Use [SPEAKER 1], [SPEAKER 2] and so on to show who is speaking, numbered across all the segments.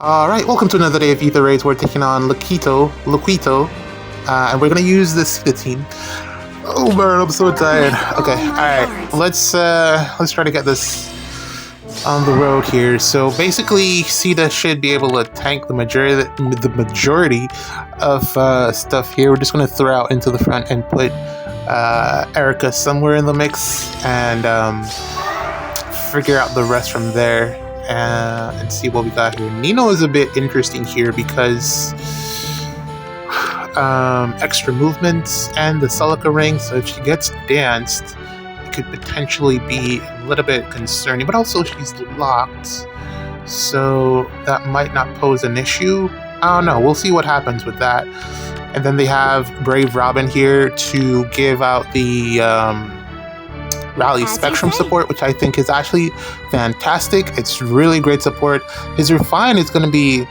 [SPEAKER 1] Alright, welcome to another day of Ether Raids. We're taking on Loquito, and we're gonna use the Sita team. Oh man, I'm so tired. Okay, alright, let's try to get this on the road here. So basically, Sita should be able to tank the majority of stuff here. We're just gonna throw out into the front and put Erica somewhere in the mix and figure out the rest from there. And see what we got here. Nino is a bit interesting here because extra movement and the Celica ring, so if she gets danced, it could potentially be a little bit concerning, but also she's locked, so that might not pose an issue. I don't know, we'll see what happens with that. And then they have Brave Robin here to give out the Rally Spectrum support, which I think is actually fantastic. It's really great support. His Refine is going to be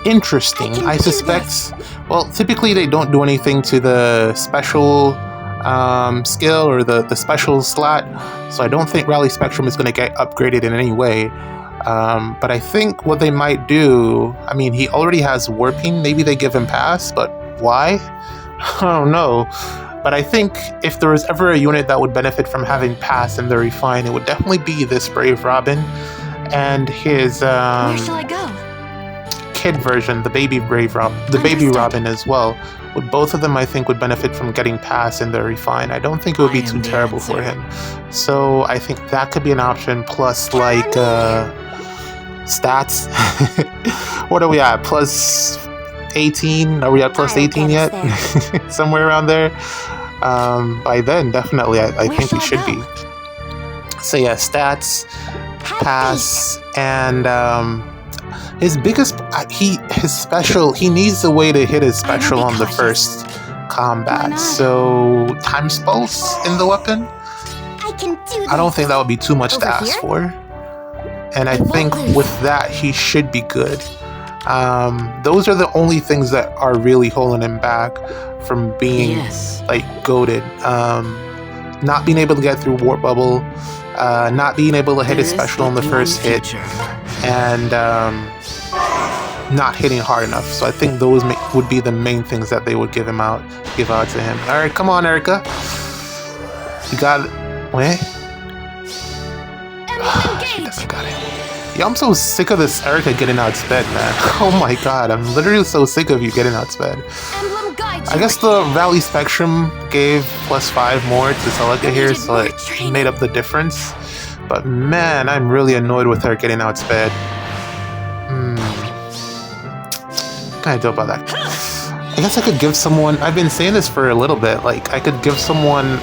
[SPEAKER 1] interesting. I suspect, well, typically they don't do anything to the special skill or the special slot, so I don't think Rally Spectrum is going to get upgraded in any way. But I think what they might do, I mean, he already has Warping. Maybe they give him Pass, but why? I don't know. But I think if there was ever a unit that would benefit from having Pass in the Refine, it would definitely be this Brave Robin and his
[SPEAKER 2] Where shall I go?
[SPEAKER 1] kid version, the baby Robin as well. With both of them, I think would benefit from getting Pass in the Refine. I don't think it would be too terrible for him. So I think that could be an option. Plus, like stats. What are we at? Plus 18? Are we at plus 18 yet? Somewhere around there. By then, definitely, I think we should be. So yeah, stats, Pass, and his biggest, his special, he needs a way to hit his special on the first combat. So Time's Pulse in the weapon? I don't think that would be too much to ask for. And I think with that, he should be good. Those are the only things that are really holding him back from being like goated. Not being able to get through Warp Bubble, not being able to hit his special on the first hit, and not hitting hard enough. So I think those would be the main things that they would give out to him. All right, come on, Erica. You got it. Wait. She doesn't got it. Yeah, I'm so sick of this Erica getting outsped, man. Oh my god, I'm literally so sick of you getting outsped. I guess the Rally Spectrum gave +5 more to Celica here, so it made up the difference. But man, I'm really annoyed with her getting outsped. What can I do about that? I guess I could give someone, I've been saying this for a little bit, like I could give someone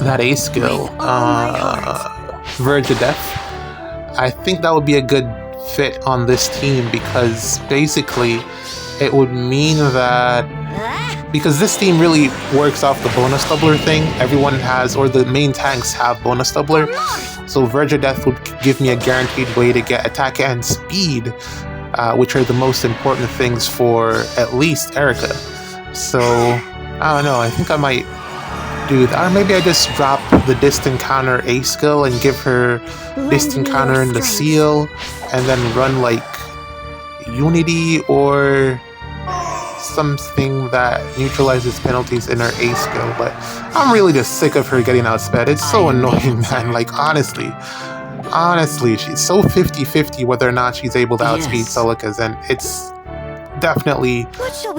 [SPEAKER 1] that A skill, Verge of Death. I think that would be a good fit on this team because basically it would mean that because this team really works off the bonus doubler thing, everyone has, or the main tanks have bonus doubler, so Verge of Death would give me a guaranteed way to get attack and speed, which are the most important things for at least Erica. So I don't know, I think I might do that, or maybe I just drop the distant counter A skill and give her distant counter in the seal and then run like Unity or something that neutralizes penalties in her A skill. But I'm really just sick of her getting outsped. It's so annoying, man. Like honestly, she's so 50-50 whether or not she's able to outspeed Celica's, and it's definitely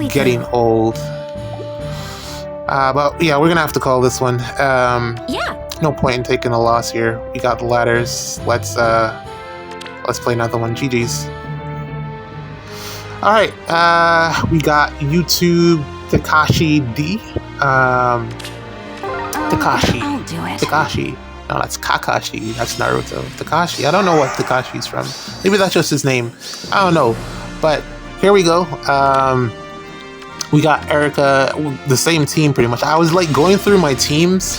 [SPEAKER 1] getting old. But yeah, we're gonna have to call this one. No point in taking a loss here. We got the ladders. Let's play another one. GG's. All right, we got YouTube Takashi D. Takashi. No, that's Kakashi. That's Naruto. Takashi. I don't know what Takashi's from. Maybe that's just his name. I don't know. But here we go. We got Erica, the same team pretty much. I was like going through my teams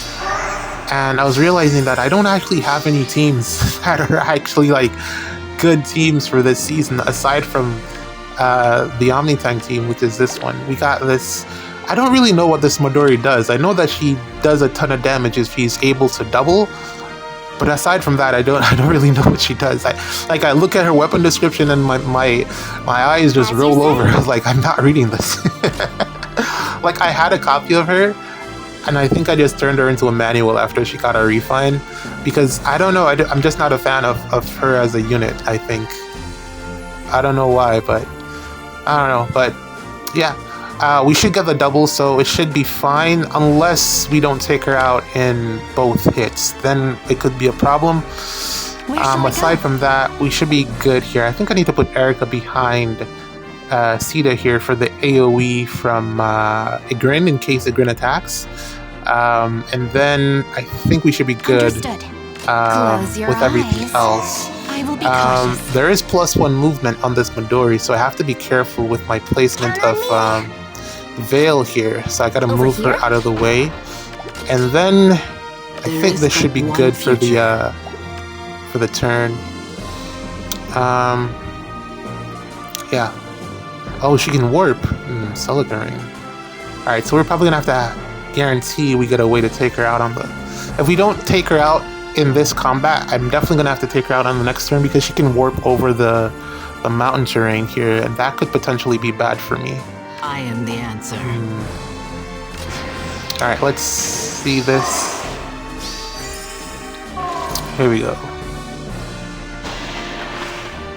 [SPEAKER 1] and I was realizing that I don't actually have any teams that are actually like good teams for this season aside from the Omnitank team, which is this one. We got this, I don't really know what this Midori does. I know that she does a ton of damage if she's able to double, But aside from that, I don't really know what she does. I look at her weapon description and my eyes just roll over. I was like, I'm not reading this. Like, I had a copy of her, and I think I just turned her into a manual after she got a refine, because I don't know, I'm just not a fan of her as a unit, I think. I don't know why, but I don't know. But yeah, we should get the double, so it should be fine, unless we don't take her out in both hits. Then it could be a problem. Aside from that, we should be good here. I think I need to put Erica behind Sita here for the AoE from Igrin in case Igrin attacks. And then I think we should be good with everything else.
[SPEAKER 2] I will be cautious.
[SPEAKER 1] There is +1 movement on this Midori, so I have to be careful with my placement of Veil here. So I gotta move her out of the way. And then I think this should be good for the turn. Yeah. Oh, she can warp. Celica ring. Alright, so we're probably gonna have to guarantee we get a way to take her out on the... If we don't take her out in this combat, I'm definitely gonna have to take her out on the next turn, because she can warp over the mountain terrain here, and that could potentially be bad for me.
[SPEAKER 3] I am the answer.
[SPEAKER 1] Alright, let's see this. Here we go.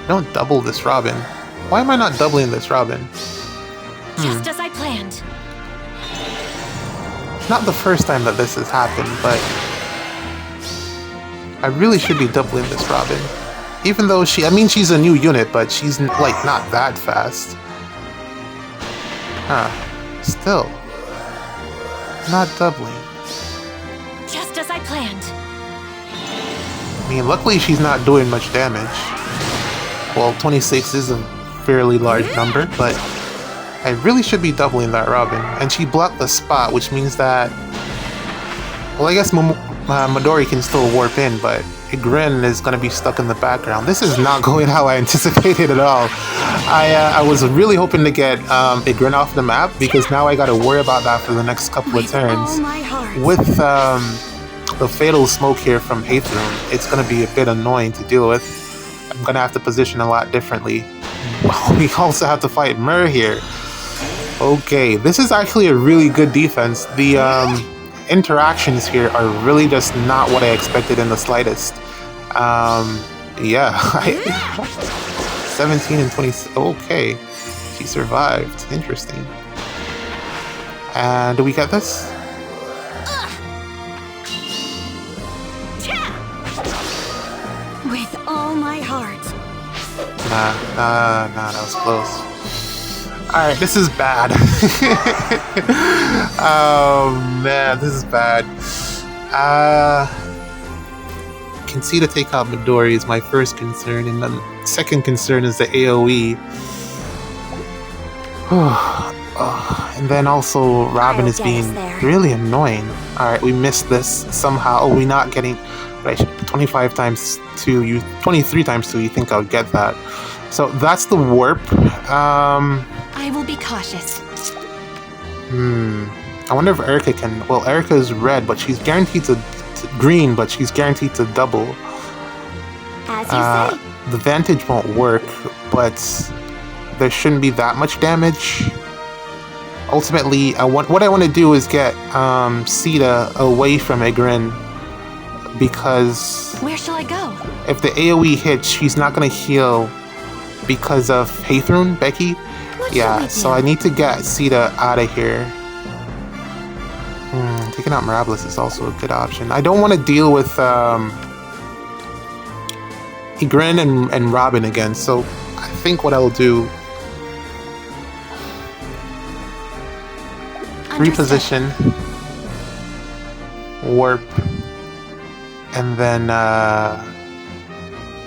[SPEAKER 1] Don't double this Robin. Why am I not doubling this Robin?
[SPEAKER 2] Just as I planned.
[SPEAKER 1] Not the first time that this has happened, but I really should be doubling this Robin. Even though she's a new unit, but she's like not that fast. Still. Not doubling.
[SPEAKER 2] Just as I planned.
[SPEAKER 1] I mean, luckily she's not doing much damage. Well, 26 is a fairly large number, but I really should be doubling that Robin. And she blocked the spot, which means that... Well, I guess Midori can still warp in, but Igrin is going to be stuck in the background. This is not going how I anticipated at all. I was really hoping to get Igrin off the map, because now I got to worry about that for the next couple of turns. With the fatal smoke here from Ather, it's going to be a bit annoying to deal with. I'm going to have to position a lot differently. Wow, we also have to fight Mur here. Okay, this is actually a really good defense. The interactions here are really just not what I expected in the slightest. Yeah, 17 and 20. Okay, she survived. Interesting. And do we get this?
[SPEAKER 2] With all my heart.
[SPEAKER 1] Nah, that was close. Alright, this is bad. Oh man, this is bad. Can to take out Midori is my first concern, and then second concern is the AoE. And then also Robin is being really annoying. Alright, we missed this somehow. Oh, we're not getting... Right, 25 times 2, 23 times 2, you think I'll get that. So that's the warp.
[SPEAKER 2] I will be cautious.
[SPEAKER 1] I wonder if Erica can... Well, Erica is red, but she's guaranteed to green, but she's guaranteed to double.
[SPEAKER 2] As you say.
[SPEAKER 1] The Vantage won't work, but there shouldn't be that much damage. Ultimately, what I want to do is get Sita away from Igrin, because
[SPEAKER 2] where shall I go?
[SPEAKER 1] If the AoE hits, she's not going to heal because of Hathroon, Becky. Yeah, so I need to get Sita out of here. Taking out Mirabilis is also a good option. I don't want to deal with Igrin and Robin again, so I think what I'll do... Reposition. Warp. And then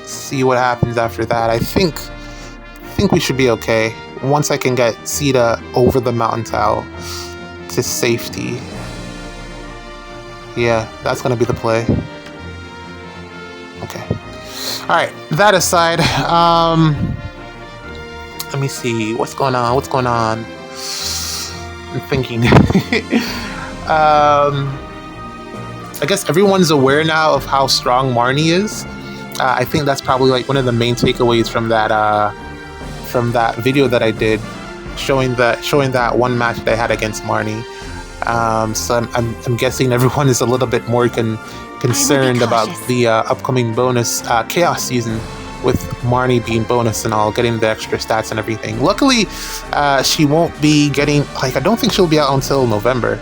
[SPEAKER 1] see what happens after that. I think we should be okay once I can get Sita over the mountain tile to safety. Yeah, that's gonna be the play. Okay. All right. That aside, let me see what's going on. I'm thinking. I guess everyone's aware now of how strong Marnie is. I think that's probably like one of the main takeaways from that video that I did, showing that one match that I had against Marnie. So I'm guessing everyone is a little bit more concerned about the upcoming bonus Chaos season, with Marnie being bonus and all, getting the extra stats and everything. Luckily, she won't be getting, like, I don't think she'll be out until November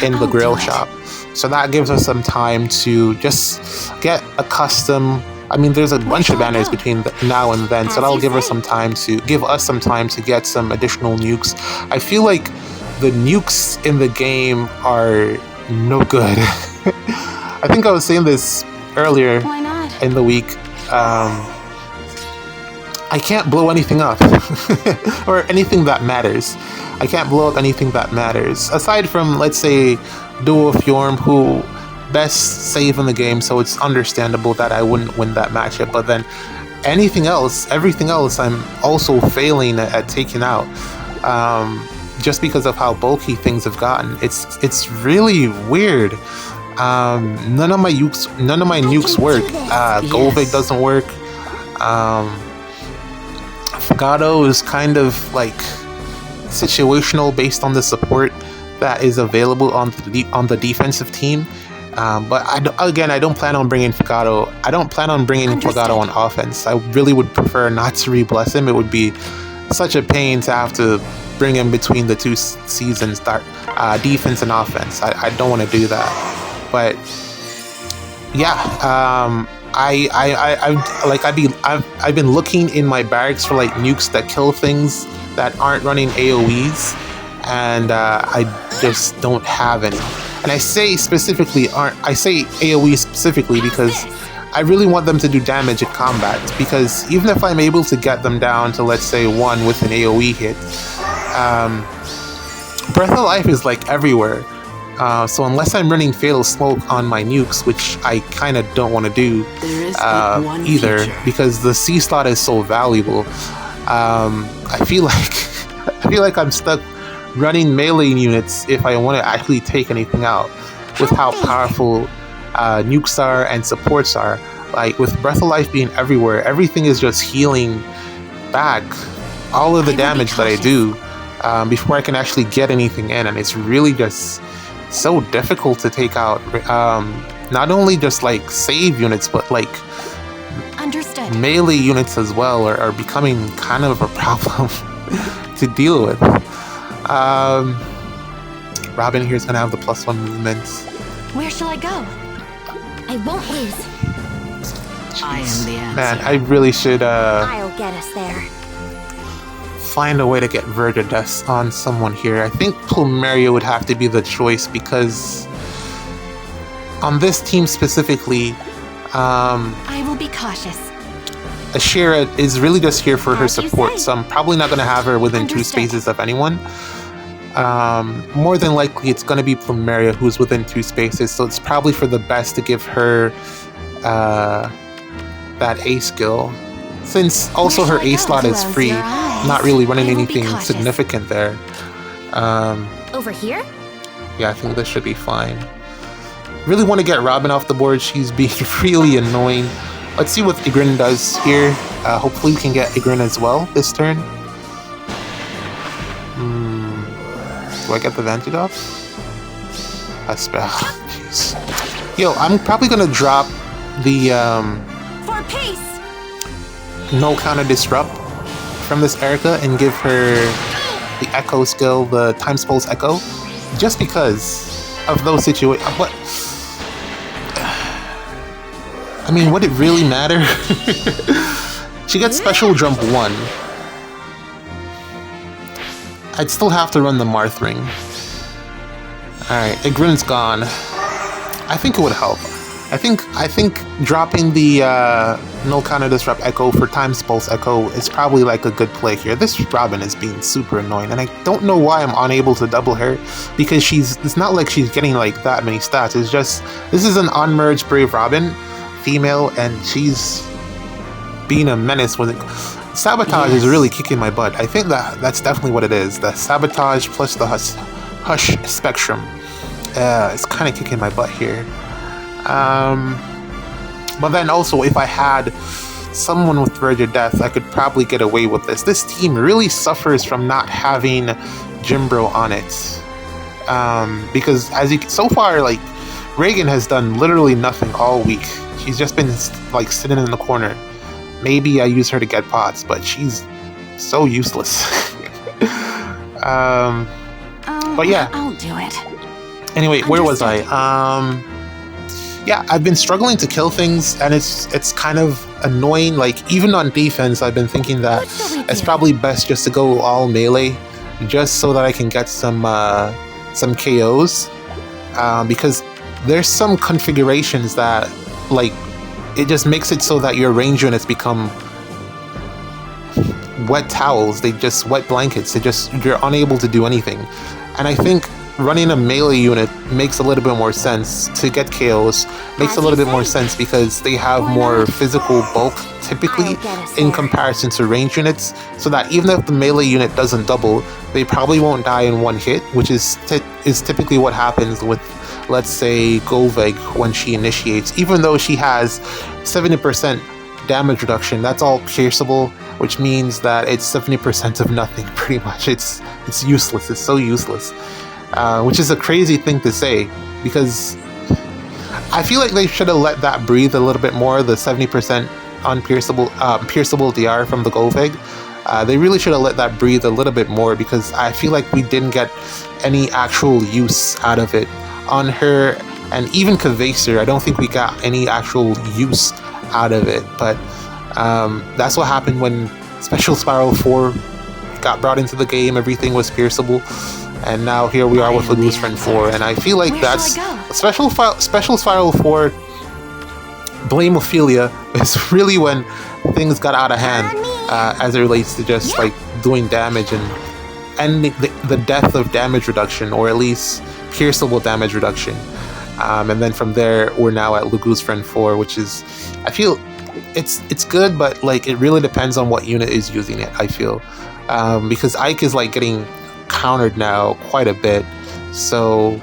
[SPEAKER 1] in the Grail shop. So that gives us some time to just get accustomed. I mean, there's a bunch of banners between now and then, so that'll give us some time to get some additional nukes. I feel like the nukes in the game are no good. I think I was saying this earlier in the week. I can't blow anything up or anything that matters. I can't blow up anything that matters aside from, let's say, Duo Fjorm, who best save in the game, so it's understandable that I wouldn't win that matchup. But then everything else, I'm also failing at taking out, just because of how bulky things have gotten. It's really weird. None of my nukes work. Golvig doesn't work. Fagado is kind of like situational based on the support that is available on the defensive team. But I don't plan on bringing Fagado. I don't plan on bringing Fagado on offense. I really would prefer not to re-bless him. It would be such a pain to have to bring him between the two seasons, defense and offense. I don't want to do that. But yeah, I've been looking in my barracks for like nukes that kill things that aren't running AoEs, and I just don't have any. And I say AoE specifically because I really want them to do damage in combat, because even if I'm able to get them down to, let's say, 1 with an AoE hit, Breath of Life is like everywhere. So unless I'm running Fatal Smoke on my nukes, which I kind of don't want to do either, because the C slot is so valuable, I feel like I'm stuck running melee units if I want to actually take anything out, with how powerful nukes are and supports are. Like with Breath of Life being everywhere, everything is just healing back all of the damage that I do before I can actually get anything in, and it's really just so difficult to take out not only just like save units, but like melee units as well are becoming kind of a problem to deal with. Robin here is gonna have the +1 movements.
[SPEAKER 2] Where shall I go? I won't lose.
[SPEAKER 3] Jeez. I am the answer.
[SPEAKER 1] Man, I really should
[SPEAKER 2] I'll get us there.
[SPEAKER 1] Find a way to get Vergadus on someone here. I think Plumeria would have to be the choice, because on this team specifically,
[SPEAKER 2] I will be cautious.
[SPEAKER 1] Ashira is really just here for her support, so I'm probably not going to have her within 2 spaces of anyone. More than likely, it's going to be Plumeria who's within 2 spaces, so it's probably for the best to give her that A skill. Since also her A slot is free, not really running anything significant there.
[SPEAKER 2] Over here?
[SPEAKER 1] Yeah, I think this should be fine. Really want to get Robin off the board. She's being really annoying. Let's see what Igrin does here. Hopefully we can get Igrin as well this turn. Do I get the Vantage off? A spell. Jeez. Yo, I'm probably gonna drop the
[SPEAKER 2] For peace!
[SPEAKER 1] no counter disrupt from this Erica and give her the Echo skill, the Times Pulse Echo, just because of those situations. What? I mean, would it really matter? She gets Special Jump 1. I'd still have to run the Marth Ring. Alright, Igrin's gone. I think it would help. I think dropping the Null Counter Disrupt Echo for Times Pulse Echo is probably like a good play here. This Robin is being super annoying, and I don't know why I'm unable to double her, because it's not like she's getting like that many stats. It's just, this is an unmerged Brave Robin, female, and she's being a menace with it. Sabotage is really kicking my butt. I think that's definitely what it is. The Sabotage plus the Hush Spectrum It's kind of kicking my butt here. But then also, if I had someone with Verge of Death, I could probably get away with this. This team really suffers from not having Jimbro on it. Because so far, like, Reagan has done literally nothing all week. She's just been like sitting in the corner. Maybe I use her to get pots, but she's so useless. But yeah.
[SPEAKER 2] I'll do it.
[SPEAKER 1] Anyway, where was I? Yeah, I've been struggling to kill things, and it's kind of annoying. Like, even on defense, I've been thinking that it's probably best just to go all melee, just so that I can get some KOs. Because there's some configurations that, like, it just makes it so that your range units become wet towels. They just wet blankets. You're unable to do anything. And I think running a melee unit makes a little bit more sense to get KOs. Makes a little bit more sense because they have more physical bulk typically in comparison to range units, so that even if the melee unit doesn't double, they probably won't die in one hit, which is typically what happens with, let's say, Golveg when she initiates. Even though she has 70% damage reduction, that's all pierceable, which means that it's 70% of nothing pretty much. It's useless. It's so useless. Which is a crazy thing to say, because I feel like they should have let that breathe a little bit more, the 70% pierceable DR from the Golveg. They really should have let that breathe a little bit more, because I feel like we didn't get any actual use out of it. On her, and even Kvaser, I don't think we got any actual use out of it, but that's what happened when Special Spiral 4 got brought into the game. Everything was pierceable. And now here we are with Lagoose Friend 4, and I feel like that's Special Spiral 4 Blameophilia is really when things got out of hand, as it relates to just like doing damage and ending the death of damage reduction, or at least pierceable damage reduction. And then from there, we're now at Lagoose Friend 4, which is, I feel it's good, but like it really depends on what unit is using it, I feel. Because Ike is like getting countered now quite a bit, so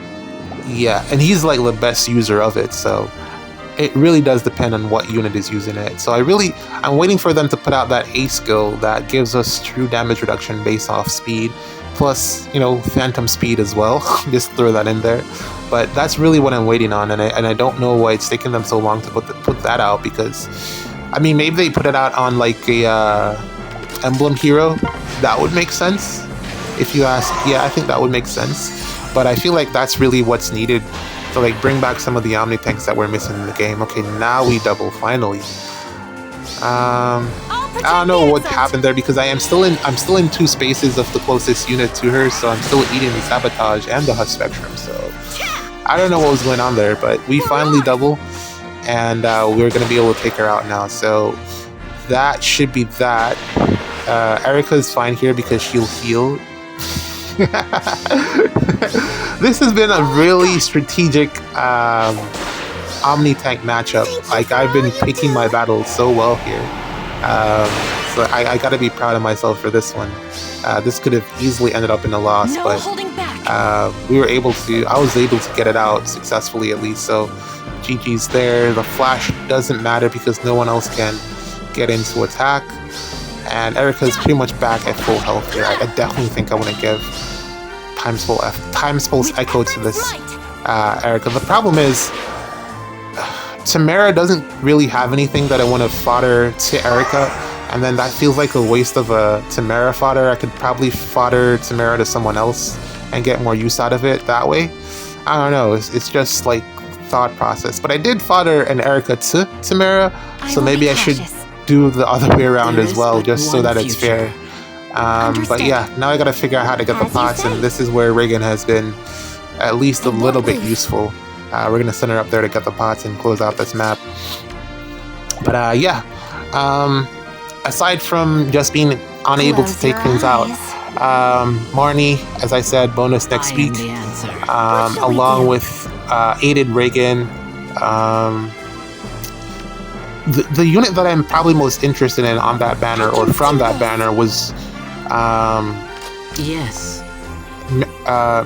[SPEAKER 1] yeah, and he's like the best user of it, so it really does depend on what unit is using it. So I'm waiting for them to put out that A skill that gives us true damage reduction based off speed, plus, you know, phantom speed as well. Just throw that in there. But that's really what I'm waiting on, and I don't know why it's taking them so long to put that out, because I mean, maybe they put it out on like a emblem hero. That would make sense. If you ask, yeah, I think that would make sense. But I feel like that's really what's needed to like bring back some of the Omni tanks that we're missing in the game. Okay, now we double finally. I don't know what happened there, because I'm still in 2 spaces of the closest unit to her, so I'm still eating the Sabotage and the Hush Spectrum. So I don't know what was going on there, but we finally double, and we're gonna be able to take her out now. So that should be that. Erica's fine here because she'll heal. This has been a really strategic Omni tank matchup. Like, I've been picking my battles so well here. So I gotta be proud of myself for this one. This could have easily ended up in a loss, but I was able to get it out successfully at least, so GG's there. The flash doesn't matter because no one else can get into attack. And Erica's pretty much back at full health here. I definitely think I want to give Times Pulse Echo to this Erica. The problem is, Tamara doesn't really have anything that I want to fodder to Erica, and then that feels like a waste of a Tamara fodder. I could probably fodder Tamara to someone else and get more use out of it that way. I don't know, it's just like thought process. But I did fodder an Erica to Tamara, so maybe I should do the other way around as well, just so that it's fair. But yeah, now I gotta figure out how to get the pots, and this is where Reagan has been at least a little bit useful. We're gonna send her up there to get the pots and close out this map. But yeah, aside from just being unable to take things out, Marnie, as I said, bonus next week, along with aided Reagan. The unit that I'm probably most interested in on that banner, or from that banner, was
[SPEAKER 3] yes,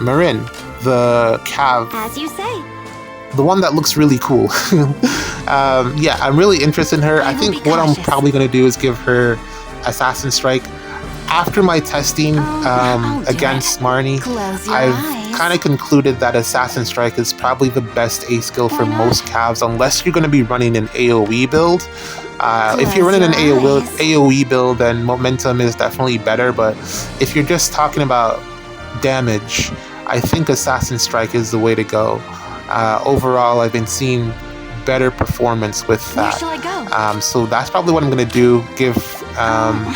[SPEAKER 1] Marin. the Cav.
[SPEAKER 2] As you say.
[SPEAKER 1] The one that looks really cool. Yeah, I'm really interested in her. I think what I'm probably going to do is give her Assassin Strike. After my testing against Marnie, I've kind of concluded that Assassin Strike is probably the best A skill for most Cavs, unless you're going to be running an AoE build. If you're running an AoE build, then Momentum is definitely better, but if you're just talking about damage, I think Assassin Strike is the way to go. Overall, I've been seeing better performance with that.
[SPEAKER 2] Where shall I go?
[SPEAKER 1] So that's probably what I'm going to do, give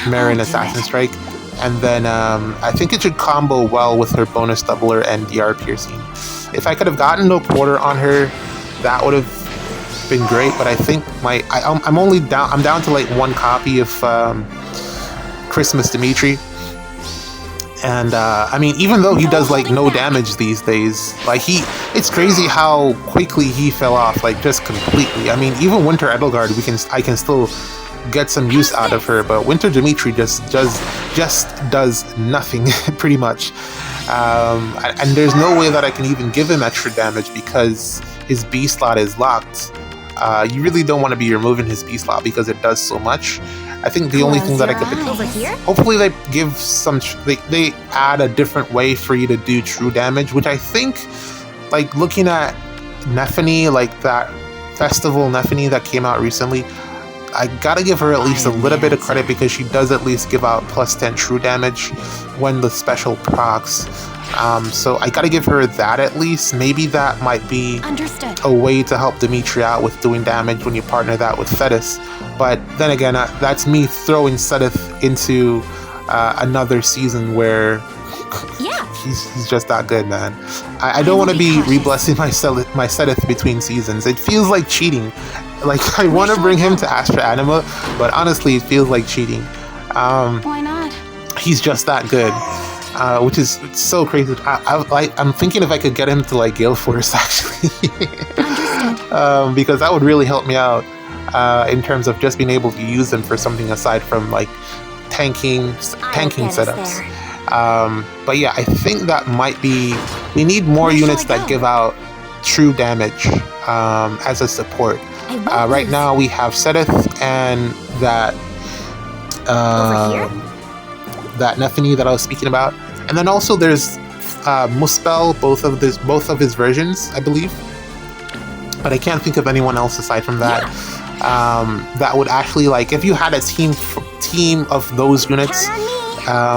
[SPEAKER 1] Marin Assassin Strike, and then I think it should combo well with her bonus doubler and DR piercing. If I could have gotten no quarter on her, that would have been great, but I think I'm down to like one copy of Christmas Dimitri. And I mean, even though he does like no damage these days, like it's crazy how quickly he fell off, like just completely. I mean, even Winter Edelgard, I can still get some use out of her, but Winter Dimitri just does nothing pretty much. And there's no way that I can even give him extra damage because his B slot is locked. You really don't want to be removing his B slot because it does so much. I think the only thing that I could
[SPEAKER 2] Over here?
[SPEAKER 1] hopefully they give some they add a different way for you to do true damage, which I think, like looking at Nephany, like that festival Nephany that came out recently, I gotta give her at least a little bit of credit because she does at least give out plus 10 true damage when the special procs. So I gotta give her that at least. Maybe that might be
[SPEAKER 2] Understood.
[SPEAKER 1] a way to help Dimitri out with doing damage when you partner that with Thetis. But then again, that's me throwing Sethith into another season where he's just that good, man. I don't want to be re-blessing my Sethith between seasons. It feels like cheating. Like, I want to bring him to Astra Anima, but honestly, it feels like cheating.
[SPEAKER 2] Why not?
[SPEAKER 1] He's just that good. Which is so crazy. I'm thinking if I could get him to like Gale Force actually, because that would really help me out in terms of just being able to use them for something aside from like tanking setups. But yeah, I think that might be. We need more units that give out true damage as a support. Right now we have Sethith and that that Nephany that I was speaking about, and then also there's Muspel, both of his versions, I believe, but I can't think of anyone else aside from that. That would actually, like, if you had a team of those units,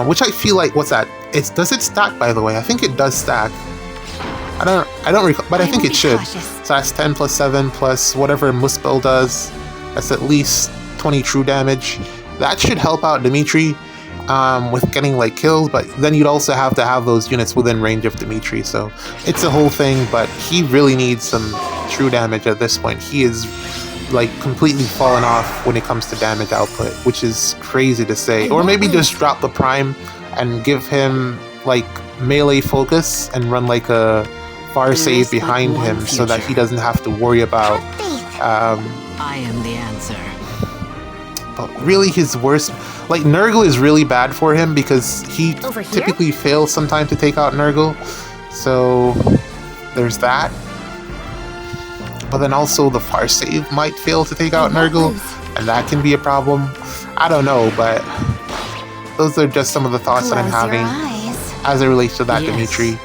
[SPEAKER 1] which I feel like, what's that? Does it stack, by the way? I think it does stack. I don't recall, but I think it should. So that's 10 plus 7 plus whatever Muspel does. That's at least 20 true damage. That should help out Dimitri with getting like kills, but then you'd also have to have those units within range of Dimitri, so it's a whole thing. But he really needs some true damage at this point. He is like completely fallen off when it comes to damage output, which is crazy to say. Or maybe just drop the prime and give him like melee focus and run like a far save behind him so that he doesn't have to worry about
[SPEAKER 3] I am the answer.
[SPEAKER 1] but really his worst, like Nurgle is really bad for him because he typically fails sometimes to take out Nurgle, so there's that. But then also the far save might fail to take out Nurgle, and that can be a problem. I don't know, but those are just some of the thoughts that I'm having as it relates to that Dimitri.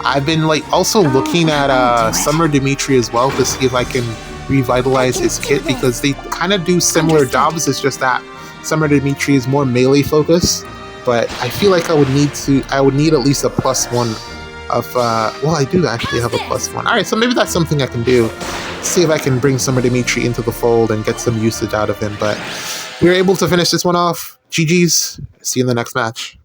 [SPEAKER 1] I've been like also looking at Summer Dimitri as well to see if I can revitalize his kit, because they kind of do similar jobs. It's just that Summer Dimitri is more melee focused, but I feel like I would need at least a +1 of well, I do actually have a +1. Alright, so maybe that's something I can do. See if I can bring Summer Dimitri into the fold and get some usage out of him. But we were able to finish this one off. GG's. See you in the next match.